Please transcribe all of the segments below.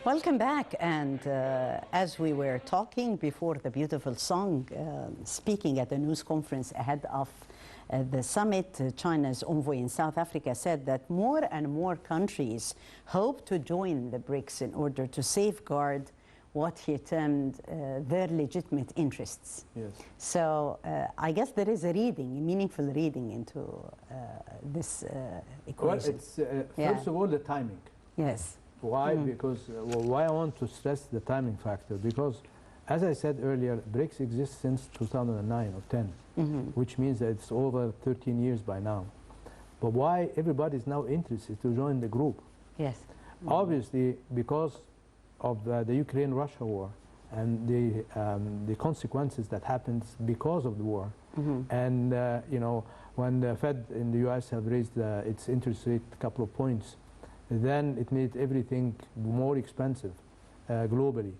Welcome back. And as we were talking before the beautiful song, speaking at the news conference ahead of the summit, China's envoy in South Africa said that more and more countries hope to join the BRICS in order to safeguard what he termed their legitimate interests. Yes. So I guess there is a reading, a meaningful reading into this equation. Well, it's first of all the timing. Yes. Why? Because why I want to stress the timing factor, because as I said earlier, BRICS exists since 2009 or 10, which means that it's over 13 years by now. But why everybody is now interested to join the group? Yes. Obviously, because of the Ukraine-Russia war and the consequences that happens because of the war. And you know, when the Fed in the U.S. have raised its interest rate a couple of points, then it made everything more expensive globally.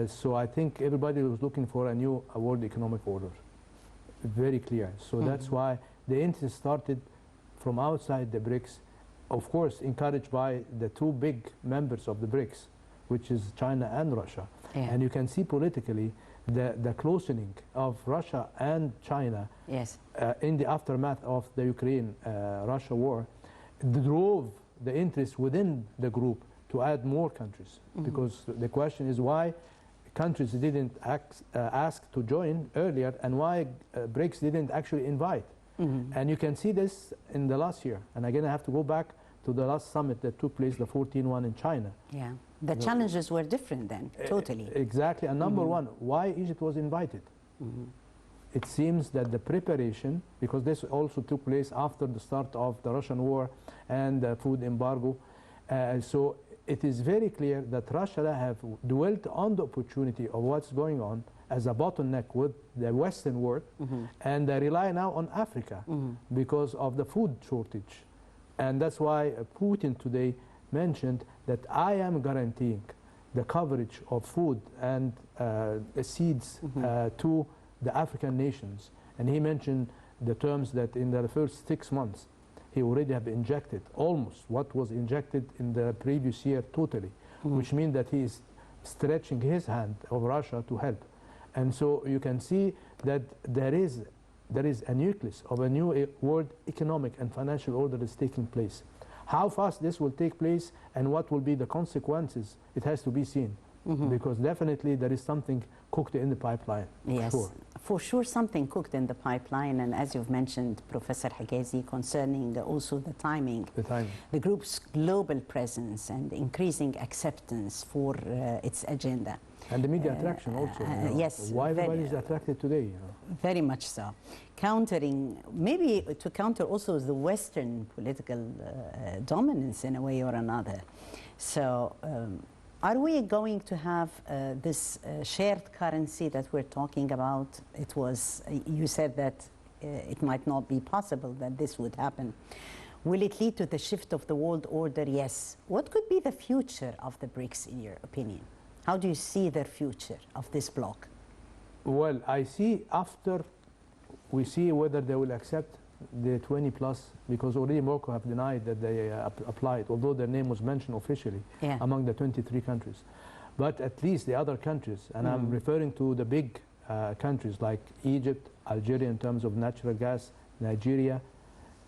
So I think everybody was looking for a new world economic order. Very clear. So that's why the interest started from outside the BRICS, of course encouraged by the two big members of the BRICS, which is China and Russia. Yeah. And you can see politically the closening of Russia and China in the aftermath of the Ukraine-Russia war drove the interest within the group to add more countries. Because the question is why countries didn't ask to join earlier, and why BRICS didn't actually invite. And you can see this in the last year. And again, I have to go back to the last summit that took place, the 14th one in China. Yeah, the challenges were different then, totally. Exactly, and number one, why Egypt was invited. It seems that the preparation, because this also took place after the start of the Russian war and the food embargo, so it is very clear that Russia have dwelt on the opportunity of what's going on as a bottleneck with the Western world, and they rely now on Africa because of the food shortage. And that's why Putin today mentioned that I am guaranteeing the coverage of food and seeds to the African nations. And he mentioned the terms that in the first 6 months, he already have injected almost what was injected in the previous year totally, which means that he is stretching his hand of Russia to help. And so you can see that there is a nucleus of a new world economic and financial order that's taking place. How fast this will take place and what will be the consequences, it has to be seen. Because definitely there is something cooked in the pipeline. Yes, for sure something cooked in the pipeline. And as you've mentioned, Professor Hagazy, concerning also the timing, the group's global presence and increasing acceptance for its agenda. And the media attraction also. You know, yes. Why everybody is attracted today. You know. Very much so. Countering, maybe to counter also the Western political dominance in a way or another. So are we going to have this shared currency that we're talking about? It was, you said that it might not be possible that this would happen. Will it lead to the shift of the world order? Yes. What could be the future of the BRICS in your opinion? How do you see the future of this bloc? Well, I see after we see whether they will accept the 20 plus, because already Morocco have denied that they applied, although their name was mentioned officially among the 23 countries. But at least the other countries, and I'm referring to the big countries like Egypt, Algeria in terms of natural gas, Nigeria,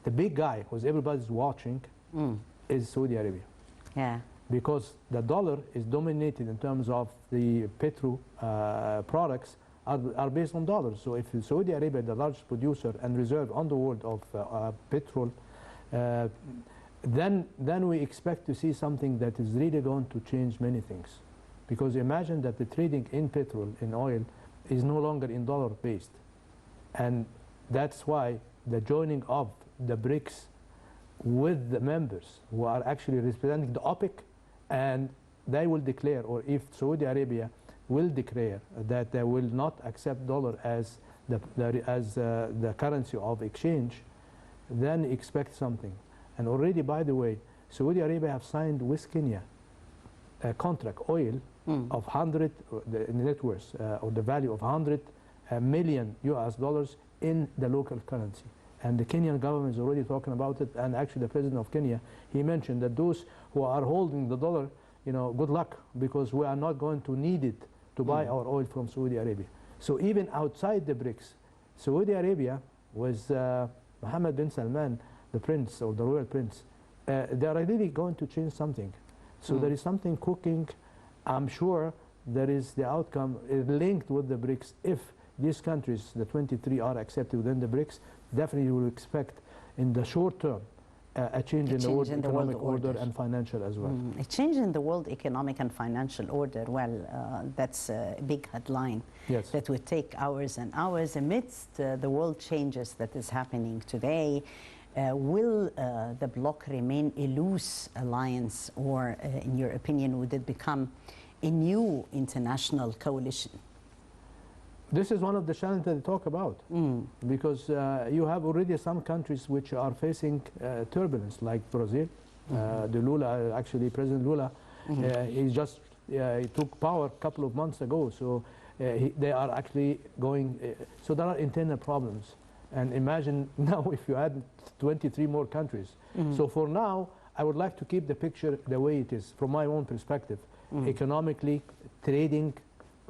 the big guy who everybody's watching is Saudi Arabia. Yeah. Because the dollar is dominated in terms of the petro products are based on dollars. So if Saudi Arabia, the largest producer and reserve on the world of petrol, then we expect to see something that is really going to change many things. Because imagine that the trading in petrol, in oil, is no longer in dollar based. And that's why the joining of the BRICS with the members who are actually representing the OPEC, and they will declare, or if Saudi Arabia will declare that they will not accept dollar as the currency of exchange, then expect something. And already, by the way, Saudi Arabia have signed with Kenya a contract, oil, of 100, the net worth, or the value of 100 million US dollars in the local currency. And the Kenyan government is already talking about it, and actually the president of Kenya, he mentioned that those who are holding the dollar good luck, because we are not going to need it to buy our oil from Saudi Arabia. So even outside the BRICS, Saudi Arabia with Mohammed bin Salman, the prince or the royal prince, they are really going to change something. So there is something cooking. I'm sure there is the outcome linked with the BRICS. If these countries, the 23, are accepted within the BRICS, definitely we will expect in the short term a change in the world economic order and financial as well. A change in the world economic and financial order, well, that's a big headline. Yes. That would take hours and hours amidst the world changes that is happening today. Will the bloc remain a loose alliance, or in your opinion, would it become a new international coalition? This is one of the challenges that they talk about, because you have already some countries which are facing turbulence, like Brazil. The Lula, actually, President Lula, he took power a couple of months ago, so they are actually going. So there are internal problems, and imagine now if you add 23 more countries. So for now, I would like to keep the picture the way it is, from my own perspective, economically, trading,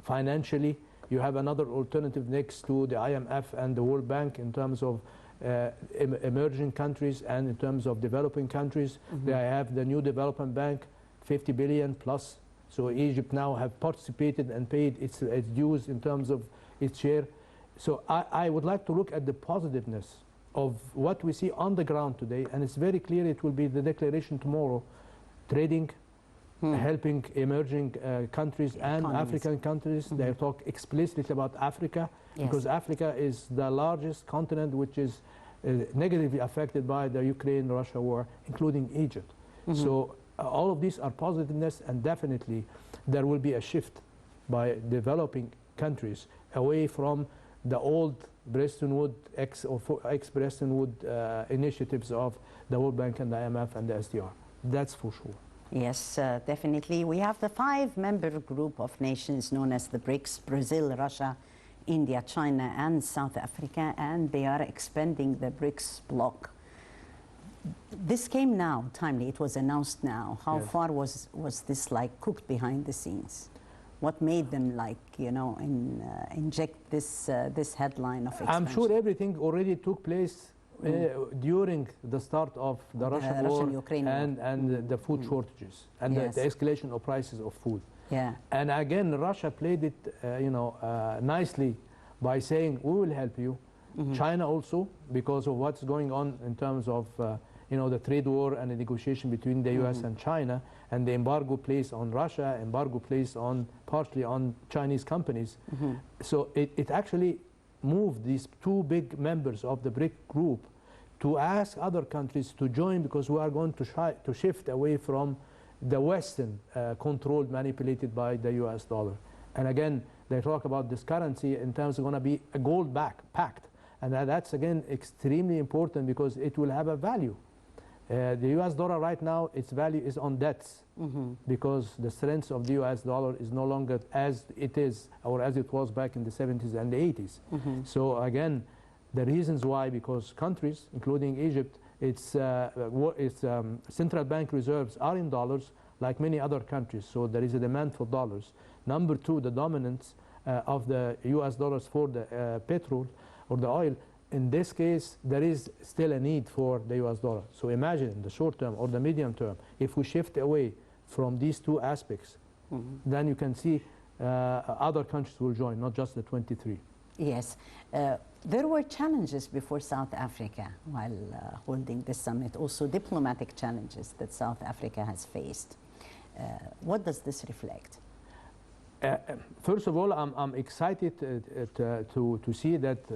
financially. You have another alternative next to the IMF and the World Bank in terms of emerging countries and in terms of developing countries. They have the new development bank, 50 billion plus. So Egypt now have participated and paid its dues in terms of its share. So I would like to look at the positiveness of what we see on the ground today, and it's very clear it will be the declaration tomorrow, trading, helping emerging countries and African countries. They talk explicitly about Africa, because Africa is the largest continent which is negatively affected by the Ukraine-Russia war, including Egypt. So all of these are positiveness, and definitely there will be a shift by developing countries away from the old Bretton Woods, ex-Bretton Woods initiatives of the World Bank and the IMF and the SDR. That's for sure. Yes, definitely. We have the 5-member group of nations known as the BRICS: Brazil, Russia, India, China, and South Africa, and they are expanding the BRICS bloc. This came now, timely. It was announced now. How far was this like cooked behind the scenes? What made them inject this headline of expansion? I'm sure everything already took place during the start of the Russian war and the food shortages and the escalation of prices of food. Yeah. And again, Russia played it nicely by saying, we will help you. China also, because of what's going on in terms of the trade war and the negotiation between the US and China, and the embargo placed on Russia, embargo placed on partially on Chinese companies. So it actually moved these 2 big members of the BRIC group to ask other countries to join, because we are going to shift away from the Western controlled, manipulated by the US dollar. And again, they talk about this currency in terms of going to be a gold pact. And that's, again, extremely important, because it will have a value. The US dollar right now, its value is on debts, because the strength of the US dollar is no longer as it is, or as it was back in the 70s and the 80s. So again, the reasons why, because countries, including Egypt, its central bank reserves are in dollars, like many other countries. So there is a demand for dollars. Number 2, the dominance of the US dollars for the petrol or the oil. In this case, there is still a need for the US dollar. So imagine in the short term or the medium term, if we shift away from these 2 aspects, then you can see other countries will join, not just the 23. Yes. There were challenges before South Africa while holding this summit, also diplomatic challenges that South Africa has faced. What does this reflect? First of all, I'm excited to see that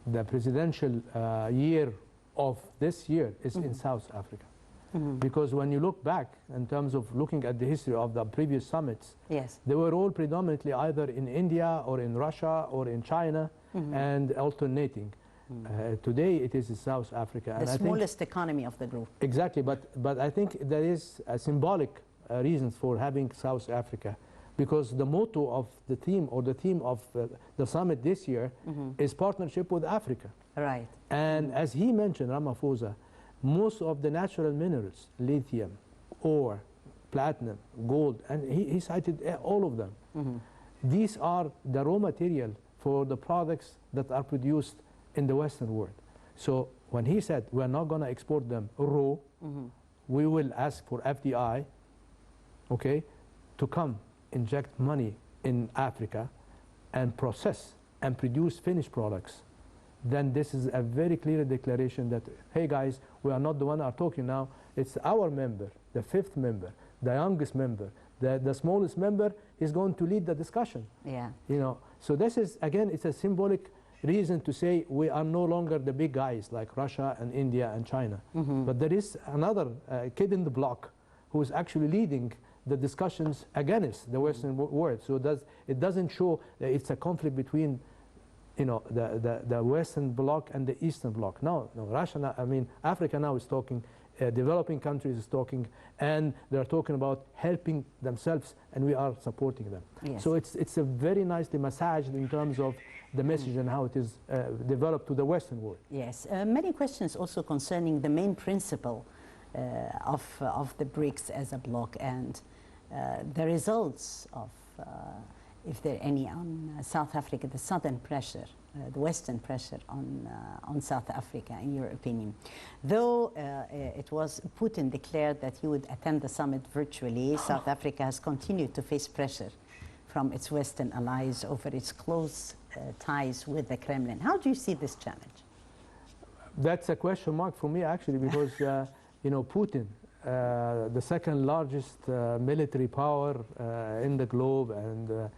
the presidential year of this year is in South Africa. Because when you look back in terms of looking at the history of the previous summits, they were all predominantly either in India or in Russia or in China and alternating. Today it is in South Africa. The smallest economy of the group. Exactly, but I think there is a symbolic reasons for having South Africa. Because the motto of the theme, or the theme of the summit this year, is partnership with Africa. Right. And as he mentioned, Ramaphosa, most of the natural minerals, lithium, ore, platinum, gold, and he cited all of them. Mm-hmm. These are the raw material for the products that are produced in the Western world. So when he said we're not going to export them raw, Mm-hmm. we will ask for FDI, okay, to come inject money in Africa and process and produce finished products, then this is a very clear declaration that, hey guys, we are not the one are talking now, it's our member, the fifth member, the youngest member, the smallest member is going to lead the discussion. Yeah. You know, so this is, again, it's a symbolic reason to say we are no longer the big guys like Russia and India and China. Mm-hmm. But there is another kid in the block who is actually leading the discussions against the Western world. So it doesn't show that it's a conflict between, you know, the Western bloc and the Eastern bloc. No, Russia now, I mean, Africa now is talking, developing countries is talking, and they're talking about helping themselves, and we are supporting them. Yes. So it's a very nicely massaged in terms of the message and how it is developed to the Western world. Yes. Many questions also concerning the main principle of the BRICS as a bloc and the results of, if there are any, on South Africa, the southern pressure, the Western pressure on South Africa, in your opinion. Though it was Putin declared that he would attend the summit virtually, South Africa has continued to face pressure from its Western allies over its close ties with the Kremlin. How do you see this challenge? That's a question mark for me, actually, because you know, Putin, the second largest military power in the globe, and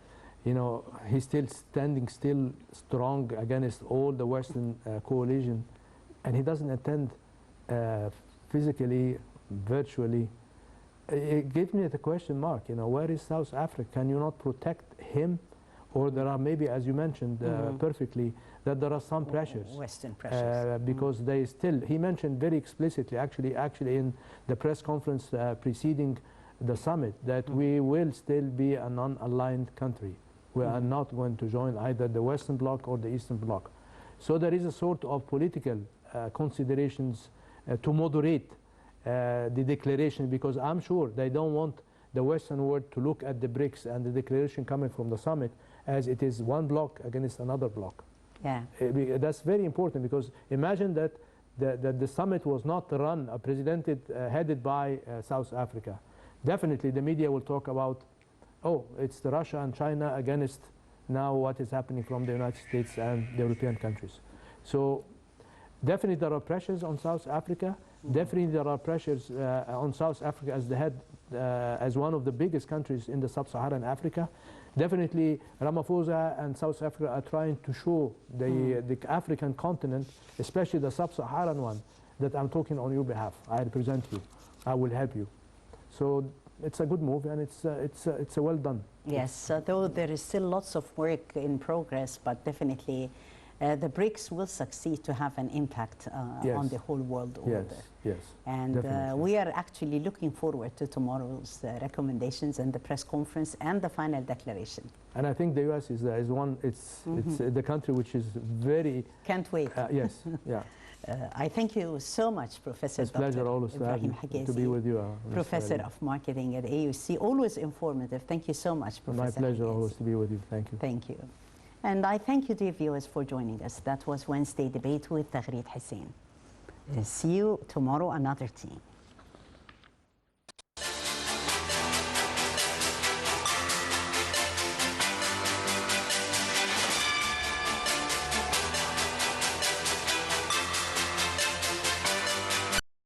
you know, he's still standing strong against all the Western coalition, and he doesn't attend physically, virtually. It gives me the question mark, you know, where is South Africa? Can you not protect him? Or there are maybe, as you mentioned perfectly, that there are some pressures. Western pressures. Because they still, he mentioned very explicitly, actually in the press conference preceding the summit, that we will still be a non-aligned country. We are not going to join either the Western Bloc or the Eastern Bloc. So there is a sort of political considerations to moderate the declaration, because I'm sure they don't want the Western world to look at the BRICS and the declaration coming from the summit as it is one bloc against another bloc. Yeah. That's very important, because imagine that the summit was not run, headed by South Africa. Definitely the media will talk about, oh, it's the Russia and China against now what is happening from the United States and the European countries. So definitely there are pressures on South Africa. Definitely there are pressures on South Africa as the head, as one of the biggest countries in the sub-Saharan Africa. Definitely Ramaphosa and South Africa are trying to show the African continent, especially the sub-Saharan one, that I'm talking on your behalf. I represent you. I will help you. So it's a good move, and it's well done. Yes, though there is still lots of work in progress, but definitely the BRICS will succeed to have an impact on the whole world order. Yes, and we are actually looking forward to tomorrow's recommendations and the press conference and the final declaration. And I think the U.S. is one. It's the country which is very. Can't wait. Yes, yeah. I thank you so much, Professor. It's a pleasure always to have you, Hagazy, to be with you, Professor of Marketing at AUC. Always informative. Thank you so much, Professor. My pleasure Hagazy. always to be with you. Thank you. Thank you. And I thank you, dear viewers, for joining us. That was Wednesday Debate with Taghreed Hussein. See you tomorrow, another team.